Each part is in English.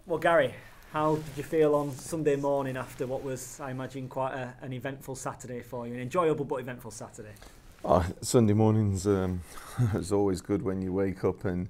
Well, Gary, how did you feel on Sunday morning after what was, I imagine, quite an eventful Saturday for you? An enjoyable but eventful Saturday. Oh, Sunday mornings it's always good when you wake up and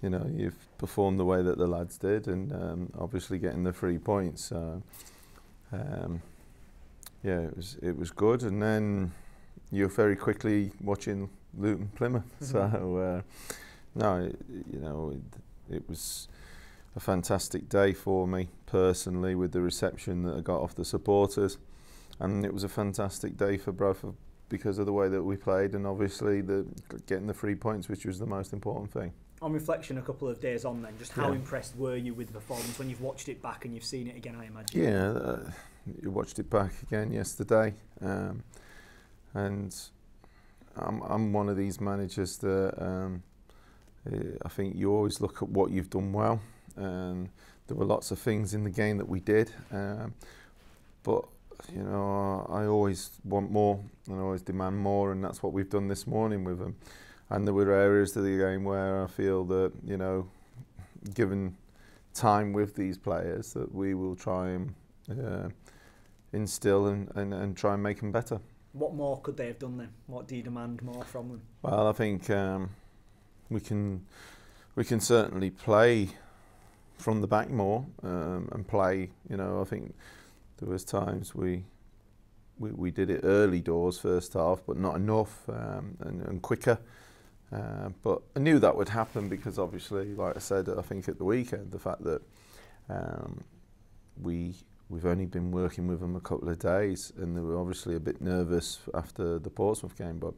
you've performed the way that the lads did, and obviously getting the 3 points. Yeah, it was good, and then you're very quickly watching Luton Plymouth. So no, it was a fantastic day for me personally, with the reception that I got off the supporters, and it was a fantastic day for Bradford because of the way that we played, and obviously getting the 3 points, which was the most important thing. On reflection, a couple of days on then, just how impressed were you with the performance when you've watched it back and you've seen it again, I imagine? Yeah, you watched it back again yesterday, and I'm one of these managers that I think you always look at what you've done well. There were lots of things in the game that we did, but I always want more and I always demand more, and that's what we've done this morning with them. And there were areas of the game where I feel that, given time with these players, that we will try and instill and try and make them better. What more could they have done then? What do you demand more from them? Well, I think we can certainly play from the back more, and play. I think there was times we did it early doors first half, but not enough, and quicker. But I knew that would happen because obviously, like I said, I think at the weekend, the fact that we've only been working with them a couple of days, and they were obviously a bit nervous after the Portsmouth game, but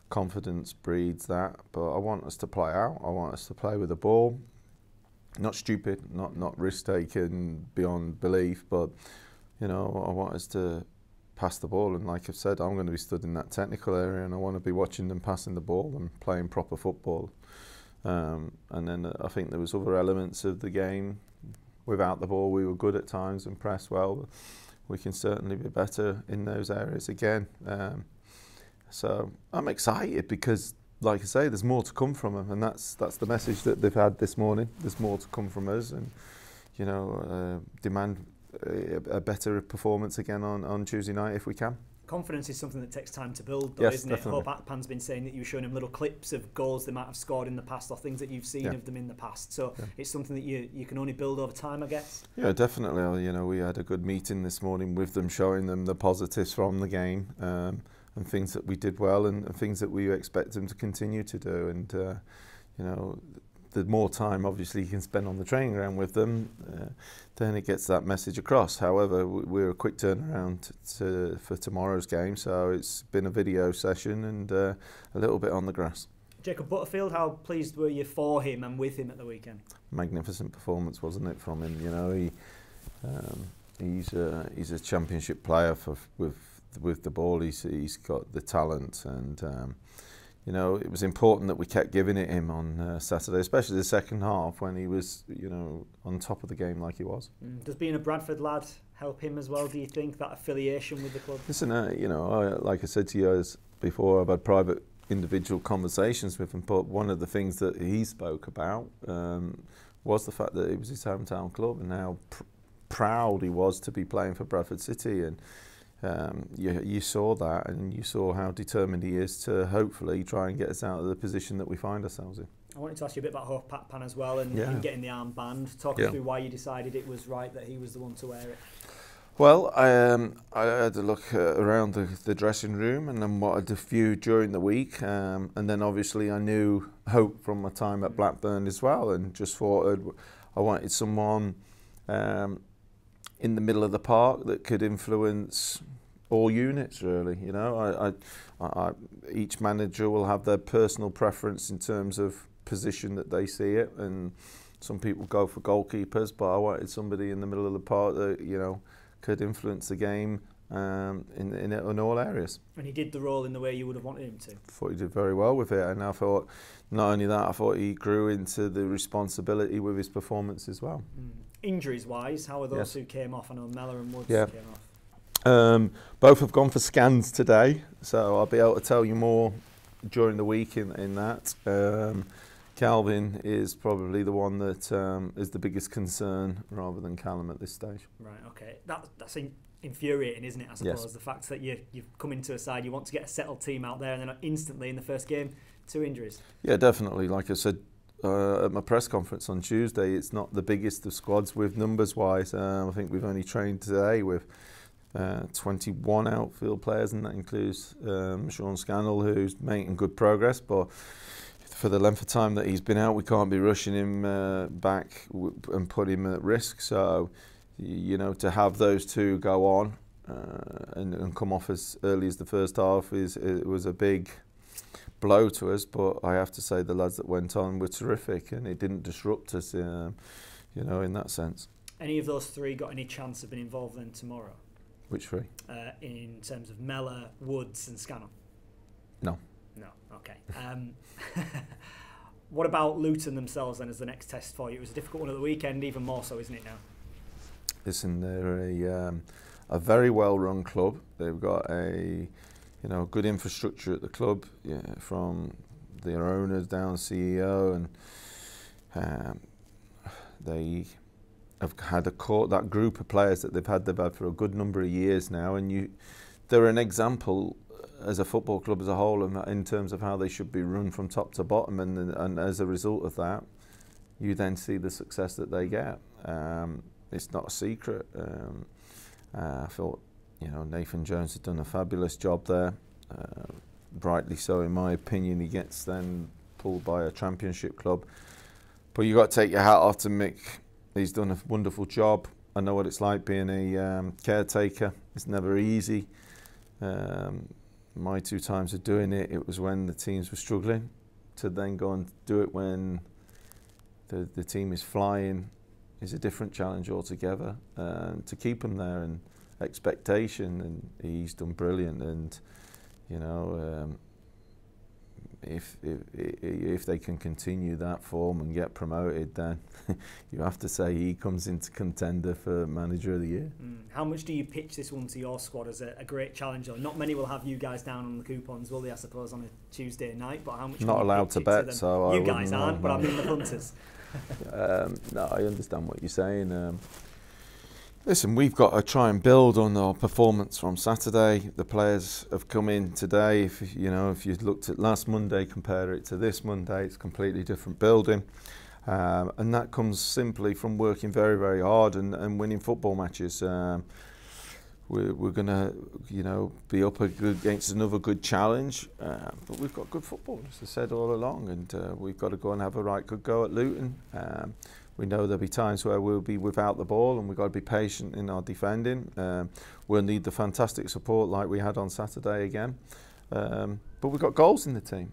confidence breeds that. But I want us to play out. I want us to play with the ball. Not stupid, not risk-taking beyond belief, but I want us to pass the ball, and like I've said, I'm going to be stood in that technical area, and I want to be watching them passing the ball and playing proper football. And then I think there was other elements of the game. Without the ball, we were good at times and pressed well. We can certainly be better in those areas again. So I'm excited because, like I say, there's more to come from them, and that's the message that they've had this morning. There's more to come from us, and demand a better performance again on Tuesday night if we can. Confidence is something that takes time to build, though, isn't it? Hope Akpan's been saying that you were showing him little clips of goals they might have scored in the past, or things that you've seen of them in the past. So it's something that you can only build over time, I guess. Yeah, definitely. We had a good meeting this morning with them, showing them the positives from the game, and things that we did well, and things that we expect them to continue to do. And the more time obviously you can spend on the training ground with them, then it gets that message across. However, we're a quick turnaround for tomorrow's game, so it's been a video session and a little bit on the grass. Jacob Butterfield, how pleased were you for him and with him at the weekend? Magnificent performance, wasn't it, from him? He's a championship player with the ball. He's got the talent, and it was important that we kept giving it him on Saturday, especially the second half when he was, on top of the game like he was. Does being a Bradford lad help him as well, do you think, that affiliation with the club? Listen, like I said to you before, I've had private individual conversations with him, but one of the things that he spoke about was the fact that it was his hometown club, and how proud he was to be playing for Bradford City. And you saw that, and you saw how determined he is to hopefully try and get us out of the position that we find ourselves in. I wanted to ask you a bit about Hope Akpan as well, and getting the armband. Talk us through why you decided it was right that he was the one to wear it. Well, I had a look around the dressing room, and then what I did a few during the week, and then obviously I knew Hope from my time at Blackburn as well, and just thought I wanted someone in the middle of the park that could influence all units, really. Each manager will have their personal preference in terms of position that they see it, and some people go for goalkeepers, but I wanted somebody in the middle of the park that could influence the game in all areas. And he did the role in the way you would have wanted him to. I thought he did very well with it, and I thought not only that, I thought he grew into the responsibility with his performance as well. Injuries wise, how are those who came off? I know Mellor and Woods came off. Both have gone for scans today, so I'll be able to tell you more during the week in that. Calvin is probably the one that is the biggest concern rather than Callum at this stage. Right, okay. That's infuriating, isn't it, I suppose? Yes. The fact that you've come into a side, you want to get a settled team out there, and then instantly in the first game, 2 injuries. Yeah, definitely. Like I said at my press conference on Tuesday, it's not the biggest of squads with numbers-wise. I think we've only trained today with 21 outfield players, and that includes Sean Scannell, who's making good progress, but for the length of time that he's been out, we can't be rushing him back and put him at risk. So, you know, to have those two go on and come off as early as the first half it was a big blow to us. But I have to say the lads that went on were terrific, and it didn't disrupt us, you know, in that sense. Any of those three got any chance of being involved then tomorrow? Which three? In terms of Mellor, Woods and Scannell? No. No, okay. What about Luton themselves then as the next test for you? It was a difficult one at the weekend, even more so, isn't it now? Listen, they're a very well-run club. They've got a good infrastructure at the club, from their owners down CEO, and they have had that group of players that they've had for a good number of years now, and they're an example as a football club as a whole in terms of how they should be run from top to bottom, and as a result of that, you then see the success that they get. It's not a secret. I thought, Nathan Jones has done a fabulous job there, rightly so in my opinion. He gets then pulled by a championship club, but you got to take your hat off to Mick. He's done a wonderful job. I know what it's like being a caretaker. It's never easy. My 2 times of doing it was when the teams were struggling. To then go and do it when the team is flying is a different challenge altogether. To keep them there and expectation, and he's done brilliant. And if they can continue that form and get promoted, then you have to say he comes into contender for Manager of the Year. How much do you pitch this one to your squad as a great challenge? Not many will have you guys down on the coupons, will they, I suppose, on a Tuesday night? But how much? Not allowed to bet, so you guys aren't, but I mean the punters. No, I understand what you're saying. Listen, we've got to try and build on our performance from Saturday. The players have come in today. If you looked at last Monday, compare it to this Monday, it's completely different building. And that comes simply from working very, very hard and winning football matches. We're going to, be up against another good challenge. But we've got good football, as I said all along. And we've got to go and have a right good go at Luton. We know there'll be times where we'll be without the ball, and we've got to be patient in our defending. We'll need the fantastic support like we had on Saturday again. But we've got goals in the team.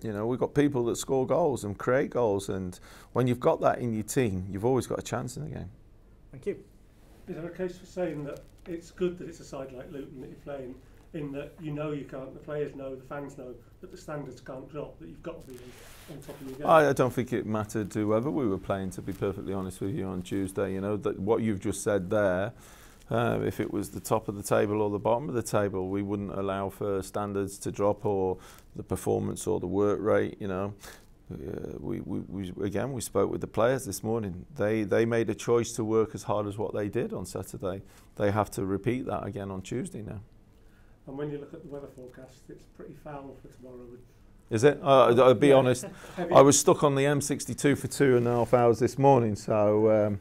We've got people that score goals and create goals, and when you've got that in your team, you've always got a chance in the game. Thank you. Is there a case for saying that it's good that it's a side like Luton that you're playing, in that you can't, the players know, the fans know that the standards can't drop, that you've got to be on top of your game? I don't think it mattered whoever we were playing, to be perfectly honest with you, on Tuesday. That what you've just said there, if it was the top of the table or the bottom of the table, we wouldn't allow for standards to drop, or the performance or the work rate. We spoke with the players this morning. They made a choice to work as hard as what they did on Saturday. They have to repeat that again on Tuesday now. And when you look at the weather forecast, it's pretty foul for tomorrow. Is it? I'll be honest. I was stuck on the M62 for 2.5 hours this morning, so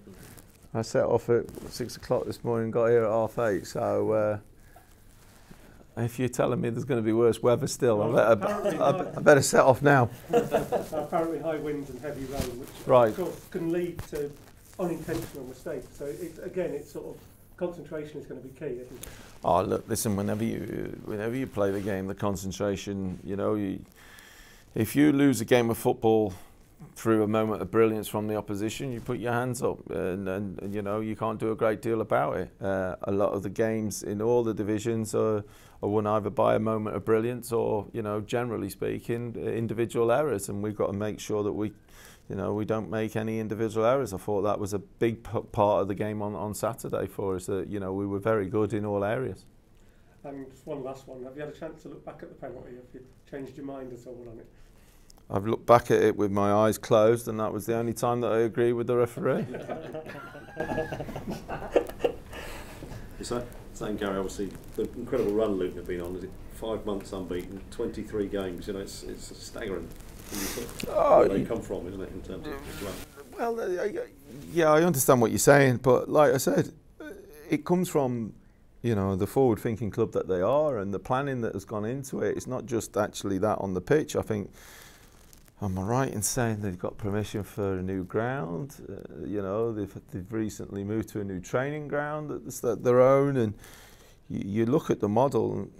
I set off at 6 o'clock this morning, got here at 8:30. So if you're telling me there's going to be worse weather still, I better set off now. Apparently high winds and heavy rain, which of course can lead to unintentional mistakes. So it's sort of concentration is going to be key, isn't it? Oh, look, listen, whenever you play the game, the concentration, if you lose a game of football through a moment of brilliance from the opposition, you put your hands up, and you can't do a great deal about it. A lot of the games in all the divisions are won either by a moment of brilliance or, generally speaking, individual errors, and we've got to make sure that we don't make any individual errors. I thought that was a big part of the game on Saturday for us, that, we were very good in all areas. And just one last one. Have you had a chance to look back at the penalty? Have you changed your mind at all on it? I've looked back at it with my eyes closed, and that was the only time that I agree with the referee. You're saying, Gary, obviously the incredible run Luton have been on. Is it 5 months unbeaten, 23 games? You know, it's staggering. Where they come from, isn't it, in terms of run? Well, yeah, I understand what you're saying, but like I said, it comes from, you know, the forward-thinking club that they are, and the planning that has gone into it. It's not just actually that on the pitch. I think, am I right in saying they've got permission for a new ground? You know, they've recently moved to a new training ground that's their own, and you look at the model, and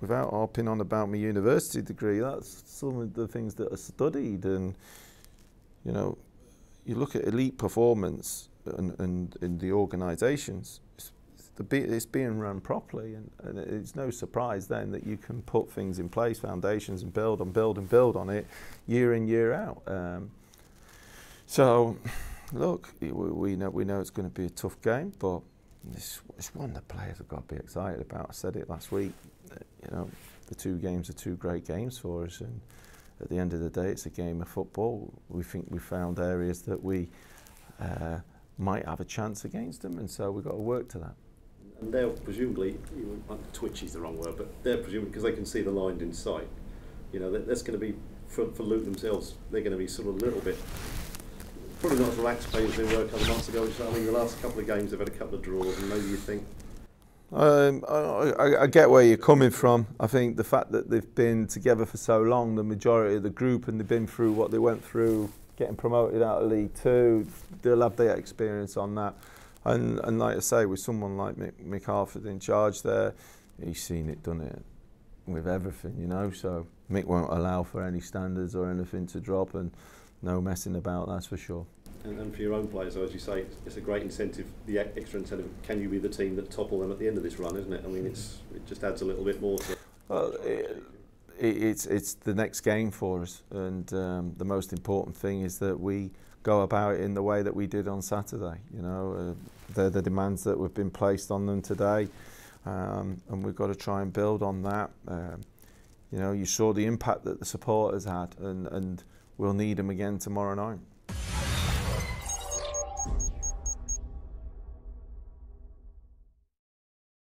without harping on about my university degree, that's some of the things that are studied. And, you know, you look at elite performance and in the organisations, it's being run properly, and it's no surprise then that you can put things in place, foundations, and build on it year in, year out. So, look, we know it's going to be a tough game, but it's one that players have got to be excited about. I said it last week. You know, the two games are two great games for us, and at the end of the day, it's a game of football. We think we found areas that we might have a chance against them, and so we've got to work to that. And they'll presumably, twitchy is the wrong word, but they're presumably, because they can see the line in sight, you know, that's going to be, for Luton themselves, they're going to be sort of a little bit, probably not as relaxed players as they were a couple of months ago. I mean, the last couple of games they've had a couple of draws, and maybe you think... I get where you're coming from. I think the fact that they've been together for so long, the majority of the group, and they've been through what they went through, getting promoted out of League Two, they'll have their experience on that. And like I say, with someone like Mick Harford in charge there, he's seen it, done it with everything, you know. So Mick won't allow for any standards or anything to drop, and no messing about, that's for sure. And for your own players, as you say, it's a great incentive, the extra incentive. Can you be the team that topple them at the end of this run, isn't it? I mean, it just adds a little bit more to it. Well, it's the next game for us, and the most important thing is that we go about it in the way that we did on Saturday. You know, they're the demands that have been placed on them today, and we've got to try and build on that. You know, you saw the impact that the supporters had, and we'll need them again tomorrow night.